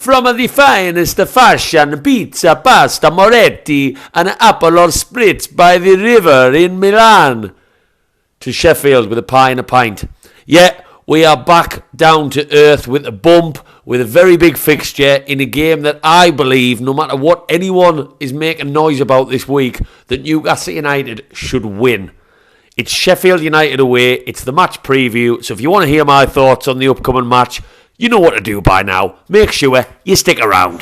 From the finest fashion, pizza, pasta, moretti, and apple or spritz by the river in Milan, to Sheffield with a pie and a pint. Yeah, we are back down to earth with a bump, with a very big fixture in a game that I believe, no matter what anyone is making noise about this week, that Newcastle United should win. It's Sheffield United away, it's the match preview, so if you want to hear my thoughts on the upcoming match, you know what to do by now. Make sure you stick around.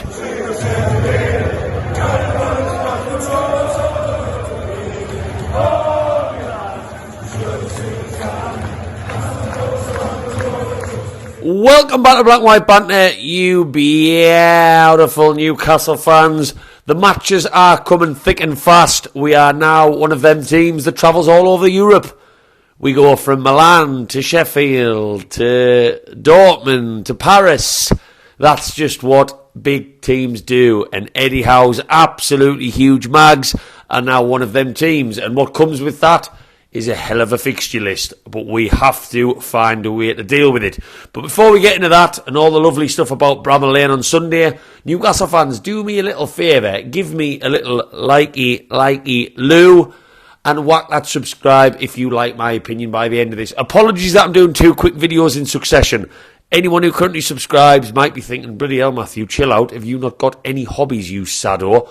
Welcome back to Black and White Banter, you beautiful Newcastle fans. The matches are coming thick and fast. We are now one of them teams that travels all over Europe. We go from Milan to Sheffield to Dortmund to Paris. That's just what big teams do. And Eddie Howe's absolutely huge mags are now one of them teams. And what comes with that is a hell of a fixture list. But we have to find a way to deal with it. But before we get into that and all the lovely stuff about Bramall Lane on Sunday, Newcastle fans, do me a little favour. Give me a little likey, loo. And whack that subscribe if you like my opinion by the end of this. Apologies that I'm doing 2 quick videos in succession. Anyone who currently subscribes might be thinking, bloody hell, Matthew, chill out. Have you not got any hobbies, you saddo?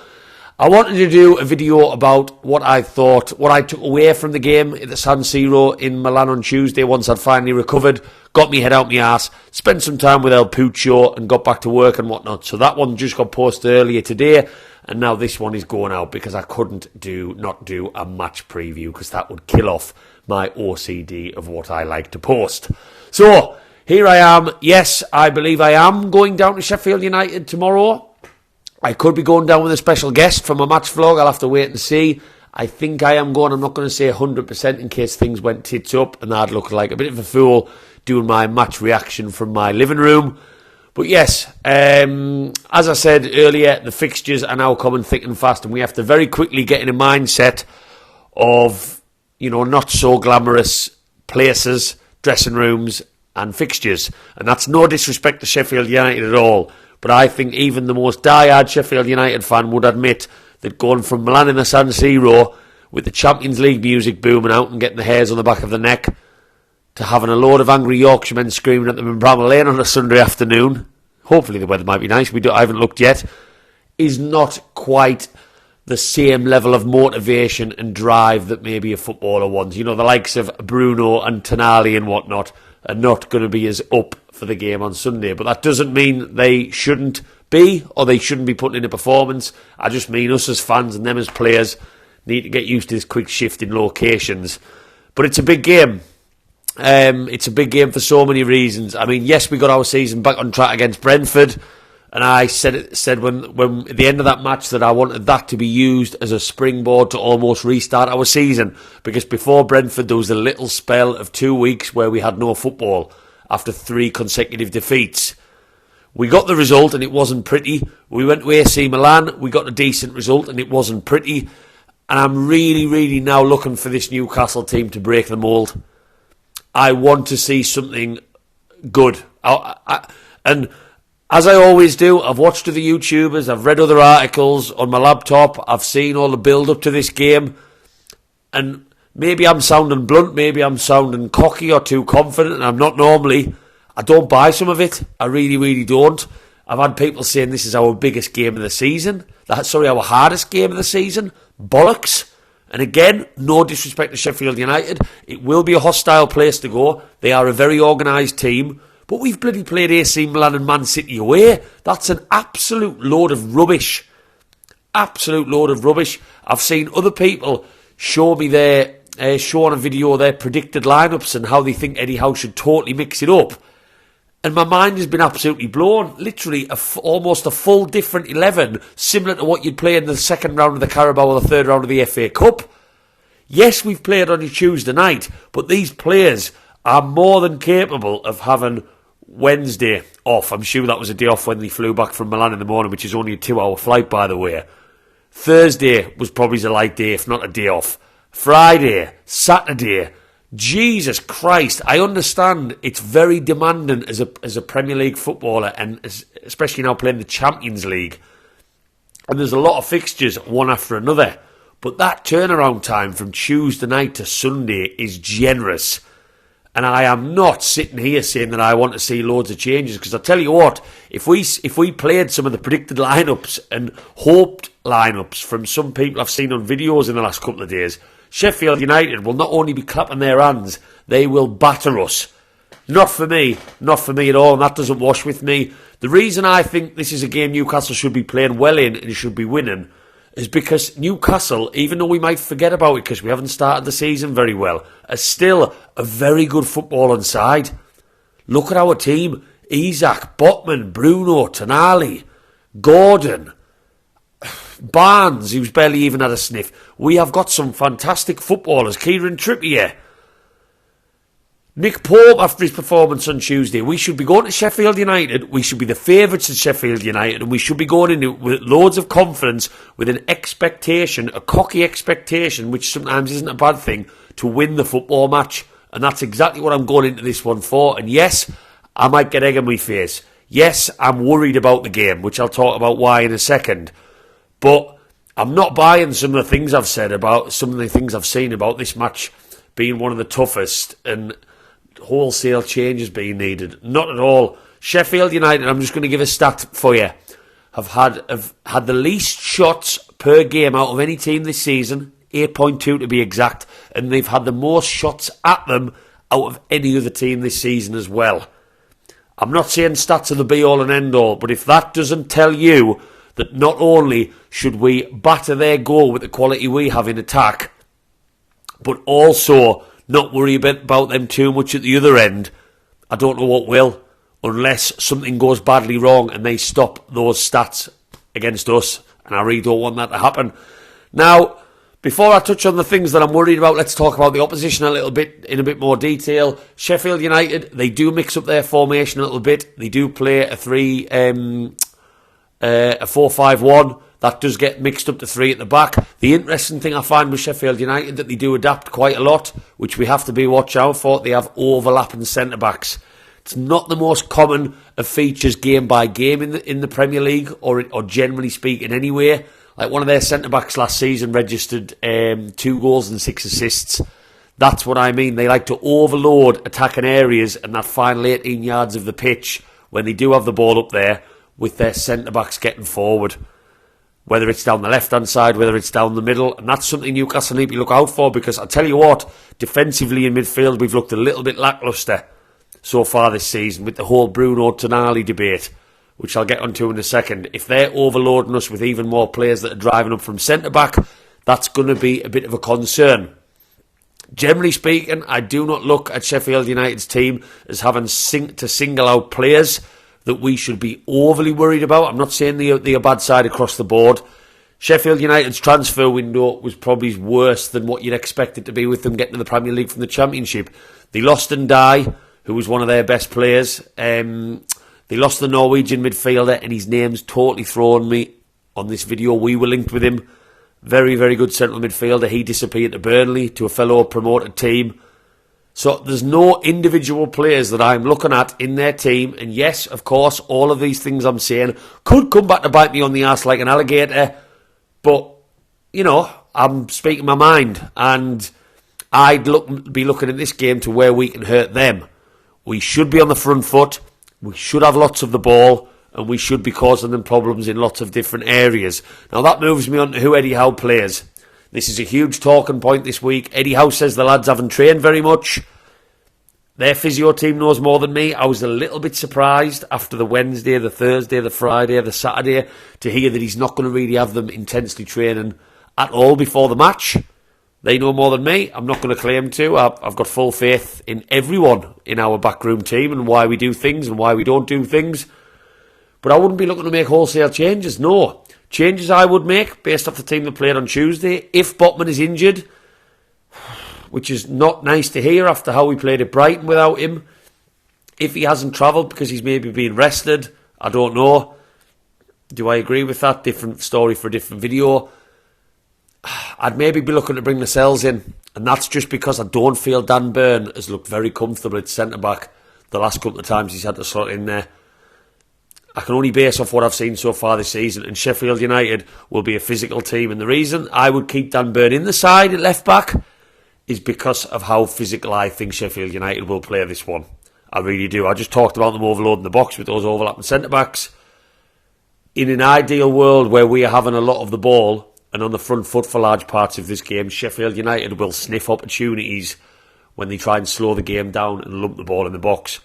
I wanted to do a video about what I thought, what I took away from the game at the San Siro in Milan on Tuesday once I'd finally recovered, got me head out my arse, spent some time with El Puccio and got back to work and whatnot. So that one just got posted earlier today. And now this one is going out because I couldn't not do a match preview because that would kill off my OCD of what I like to post. So, here I am. Yes, I believe I am going down to Sheffield United tomorrow. I could be going down with a special guest for my match vlog. I'll have to wait and see. I think I am going. I'm not going to say 100% in case things went tits up and I'd look like a bit of a fool doing my match reaction from my living room. But yes, as I said earlier, the fixtures are now coming thick and fast, and we have to very quickly get in a mindset of, not so glamorous places, dressing rooms, and fixtures. And that's no disrespect to Sheffield United at all. But I think even the most diehard Sheffield United fan would admit that going from Milan in the San Siro with the Champions League music booming out and getting the hairs on the back of the neck, to having a load of angry Yorkshiremen screaming at them in Bramall Lane on a Sunday afternoon, hopefully the weather might be nice, I haven't looked yet, is not quite the same level of motivation and drive that maybe a footballer wants. The likes of Bruno and Tonali and whatnot are not going to be as up for the game on Sunday. But that doesn't mean they shouldn't be, or they shouldn't be putting in a performance. I just mean us as fans and them as players need to get used to this quick shift in locations. But it's a big game. It's a big game for so many reasons. I mean, yes, we got our season back on track against Brentford, and I said when at the end of that match that I wanted that to be used as a springboard to almost restart our season, because before Brentford there was a little spell of 2 weeks where we had no football after 3 consecutive defeats. We got the result and it wasn't pretty. We went to AC Milan, we got a decent result and it wasn't pretty. And I'm really now looking for this Newcastle team to break the mould. I want to see something good. And as I always do, I've watched other YouTubers, I've read other articles on my laptop, I've seen all the build-up to this game, and maybe I'm sounding blunt, maybe I'm sounding cocky or too confident, and I'm not normally. I don't buy some of it. I really don't. I've had people saying this is our biggest game of the season. Our hardest game of the season. Bollocks. And again, no disrespect to Sheffield United. It will be a hostile place to go. They are a very organised team. But we've bloody played AC Milan and Man City away. That's an absolute load of rubbish. Absolute load of rubbish. I've seen other people show me show on a video their predicted lineups and how they think Eddie Howe should totally mix it up. And my mind has been absolutely blown. Literally almost a full different 11, similar to what you'd play in the second round of the Carabao or the third round of the FA Cup. Yes, we've played on a Tuesday night, but these players are more than capable of having Wednesday off. I'm sure that was a day off when they flew back from Milan in the morning, which is only a 2-hour flight, by the way. Thursday was probably a light day, if not a day off. Friday, Saturday, Jesus Christ, I understand it's very demanding as a Premier League footballer, and especially now playing the Champions League. And there's a lot of fixtures, one after another. But that turnaround time from Tuesday night to Sunday is generous. And I am not sitting here saying that I want to see loads of changes, because I tell you what, if we played some of the predicted lineups and hoped lineups from some people I've seen on videos in the last couple of days, Sheffield United will not only be clapping their hands, they will batter us. Not for me at all, and that doesn't wash with me. The reason I think this is a game Newcastle should be playing well in and should be winning is because Newcastle, even though we might forget about it because we haven't started the season very well, are still a very good footballing side. Look at our team. Isak, Botman, Bruno, Tonali, Gordon, Barnes, who's barely even had a sniff. We have got some fantastic footballers. Kieran Trippier, Nick Pope after his performance on Tuesday. We should be going to Sheffield United. We should be the favourites at Sheffield United, and we should be going in with loads of confidence, with an expectation, a cocky expectation, which sometimes isn't a bad thing, to win the football match. And that's exactly what I'm going into this one for. And yes, I might get egg on my face. Yes, I'm worried about the game, which I'll talk about why in a second. But I'm not buying some of the things I've said about, some of the things I've seen about this match being one of the toughest and wholesale changes being needed. Not at all. Sheffield United, I'm just going to give a stat for you, have had the least shots per game out of any team this season, 8.2 to be exact, and they've had the most shots at them out of any other team this season as well. I'm not saying stats are the be-all and end-all, but if that doesn't tell you that not only should we batter their goal with the quality we have in attack, but also not worry about them too much at the other end, I don't know what will, unless something goes badly wrong and they stop those stats against us, and I really don't want that to happen. Now, before I touch on the things that I'm worried about, let's talk about the opposition a little bit in a bit more detail. Sheffield United, they do mix up their formation a little bit. They do play a 4-5-1. That does get mixed up to three at the back. The interesting thing I find with Sheffield United that they do adapt quite a lot, which we have to be watch out for. They have overlapping centre-backs. It's not the most common of features game by game in the Premier League, or generally speaking anyway. Like one of their centre-backs last season registered 2 goals and 6 assists. That's what I mean. They like to overload attacking areas and that final 18 yards of the pitch when they do have the ball up there, with their centre-backs getting forward. Whether it's down the left-hand side, whether it's down the middle. And that's something Newcastle need to look out for, because I'll tell you what, defensively in midfield, we've looked a little bit lacklustre so far this season with the whole Bruno-Tonali debate, which I'll get onto in a second. If they're overloading us with even more players that are driving up from centre-back, that's going to be a bit of a concern. Generally speaking, I do not look at Sheffield United's team as having to single out players that we should be overly worried about. I'm not saying they're a bad side across the board. Sheffield United's transfer window was probably worse than what you'd expect it to be with them getting to the Premier League from the Championship. They lost Ndai, who was one of their best players. They lost the Norwegian midfielder, and his name's totally thrown me on this video. We were linked with him. Very, very good central midfielder. He disappeared to Burnley, to a fellow promoted team. So there's no individual players that I'm looking at in their team. And yes, of course, all of these things I'm saying could come back to bite me on the arse like an alligator. But, you know, I'm speaking my mind. And I'd be looking at this game to where we can hurt them. We should be on the front foot. We should have lots of the ball. And we should be causing them problems in lots of different areas. Now that moves me on to who Eddie Howe plays. This is a huge talking point this week. Eddie Howe says the lads haven't trained very much. Their physio team knows more than me. I was a little bit surprised after the Wednesday, the Thursday, the Friday, the Saturday to hear that he's not going to really have them intensely training at all before the match. They know more than me. I'm not going to claim to. I've got full faith in everyone in our backroom team and why we do things and why we don't do things. But I wouldn't be looking to make wholesale changes, no. Changes I would make based off the team that played on Tuesday. If Botman is injured, which is not nice to hear after how we played at Brighton without him. If he hasn't travelled because he's maybe been rested, I don't know. Do I agree with that? Different story for a different video. I'd maybe be looking to bring Lascelles in And that's just because I don't feel Dan Burn has looked very comfortable at centre-back the last couple of times he's had to slot in there. I can only base off what I've seen so far this season, and Sheffield United will be a physical team. And the reason I would keep Dan Burn in the side at left-back is because of how physical I think Sheffield United will play this one. I really do. I just talked about them overloading the box with those overlapping centre-backs. In an ideal world where we are having a lot of the ball and on the front foot for large parts of this game, Sheffield United will sniff opportunities when they try and slow the game down and lump the ball in the box.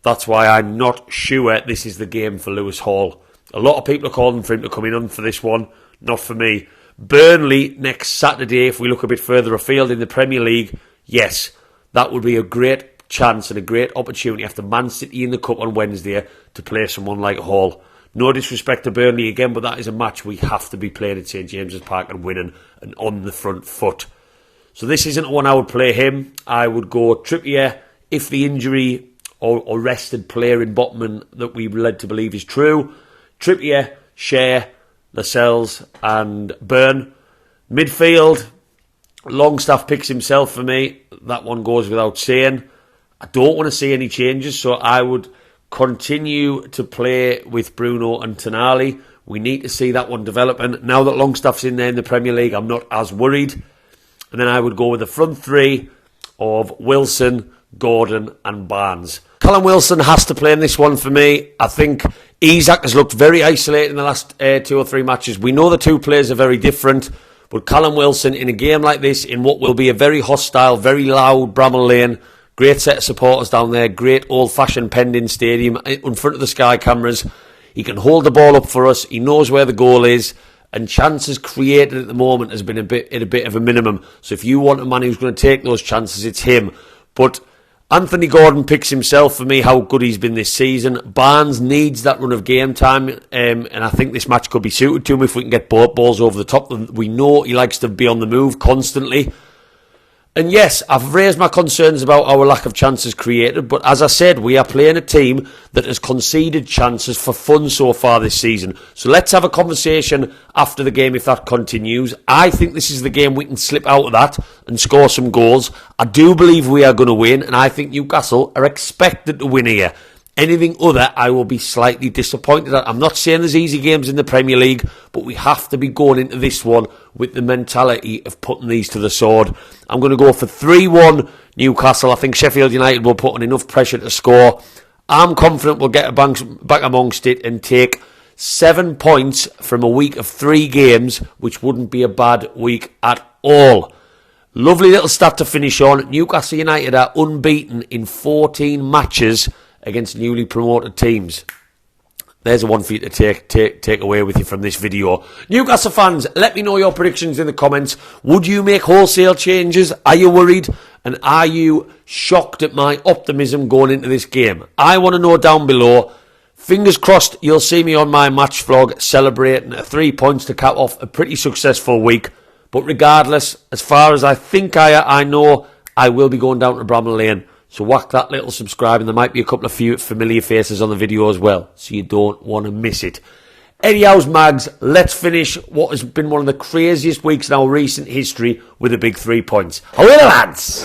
That's why I'm not sure this is the game for Lewis Hall. A lot of people are calling for him to come in on for this one. Not for me. Burnley next Saturday, if we look a bit further afield in the Premier League, yes, that would be a great chance and a great opportunity after Man City in the Cup on Wednesday to play someone like Hall. No disrespect to Burnley again, but that is a match we have to be playing at St James's Park and winning and on the front foot. So this isn't one I would play him. I would go Trippier if the injury or rested player in Botman that we were led to believe is true. Trippier, Shea, Lascelles and Burn. Midfield, Longstaff picks himself for me. That one goes without saying. I don't want to see any changes, so I would continue to play with Bruno and Tonali. We need to see that one developing. Now that Longstaff's in there in the Premier League, I'm not as worried. And then I would go with the front three of Wilson, Gordon and Barnes. Callum Wilson has to play in this one for me. I think Isak has looked very isolated in the last 2 or 3 matches. We know the two players are very different, but Callum Wilson in a game like this, in what will be a very hostile, very loud Bramall Lane, great set of supporters down there, great old-fashioned penned-in stadium in front of the Sky cameras. He can hold the ball up for us. He knows where the goal is. And chances created at the moment has been a bit of a minimum. So if you want a man who's going to take those chances, it's him. But Anthony Gordon picks himself for me, how good he's been this season. Barnes needs that run of game time, and I think this match could be suited to him if we can get both balls over the top. We know he likes to be on the move constantly. And yes, I've raised my concerns about our lack of chances created, but as I said, we are playing a team that has conceded chances for fun so far this season. So let's have a conversation after the game if that continues. I think this is the game we can slip out of that and score some goals. I do believe we are going to win, and I think Newcastle are expected to win here. Anything other, I will be slightly disappointed at. I'm not saying there's easy games in the Premier League, but we have to be going into this one with the mentality of putting these to the sword. I'm going to go for 3-1 Newcastle. I think Sheffield United will put on enough pressure to score. I'm confident we'll get back amongst it and take 7 points from a week of 3 games, which wouldn't be a bad week at all. Lovely little stat to finish on. Newcastle United are unbeaten in 14 matches against newly promoted teams. There's a one for you to take away with you from this video. Newcastle fans, let me know your predictions in the comments. Would you make wholesale changes? Are you worried? And are you shocked at my optimism going into this game? I want to know down below. Fingers crossed you'll see me on my match vlog celebrating 3 points to cap off a pretty successful week. But regardless, as far as I know I will be going down to Bramall Lane. So whack that little subscribe, and there might be a couple of few familiar faces on the video as well, so you don't want to miss it. Anyhow, Mags, let's finish what has been one of the craziest weeks in our recent history with a big 3 points. Away the lads!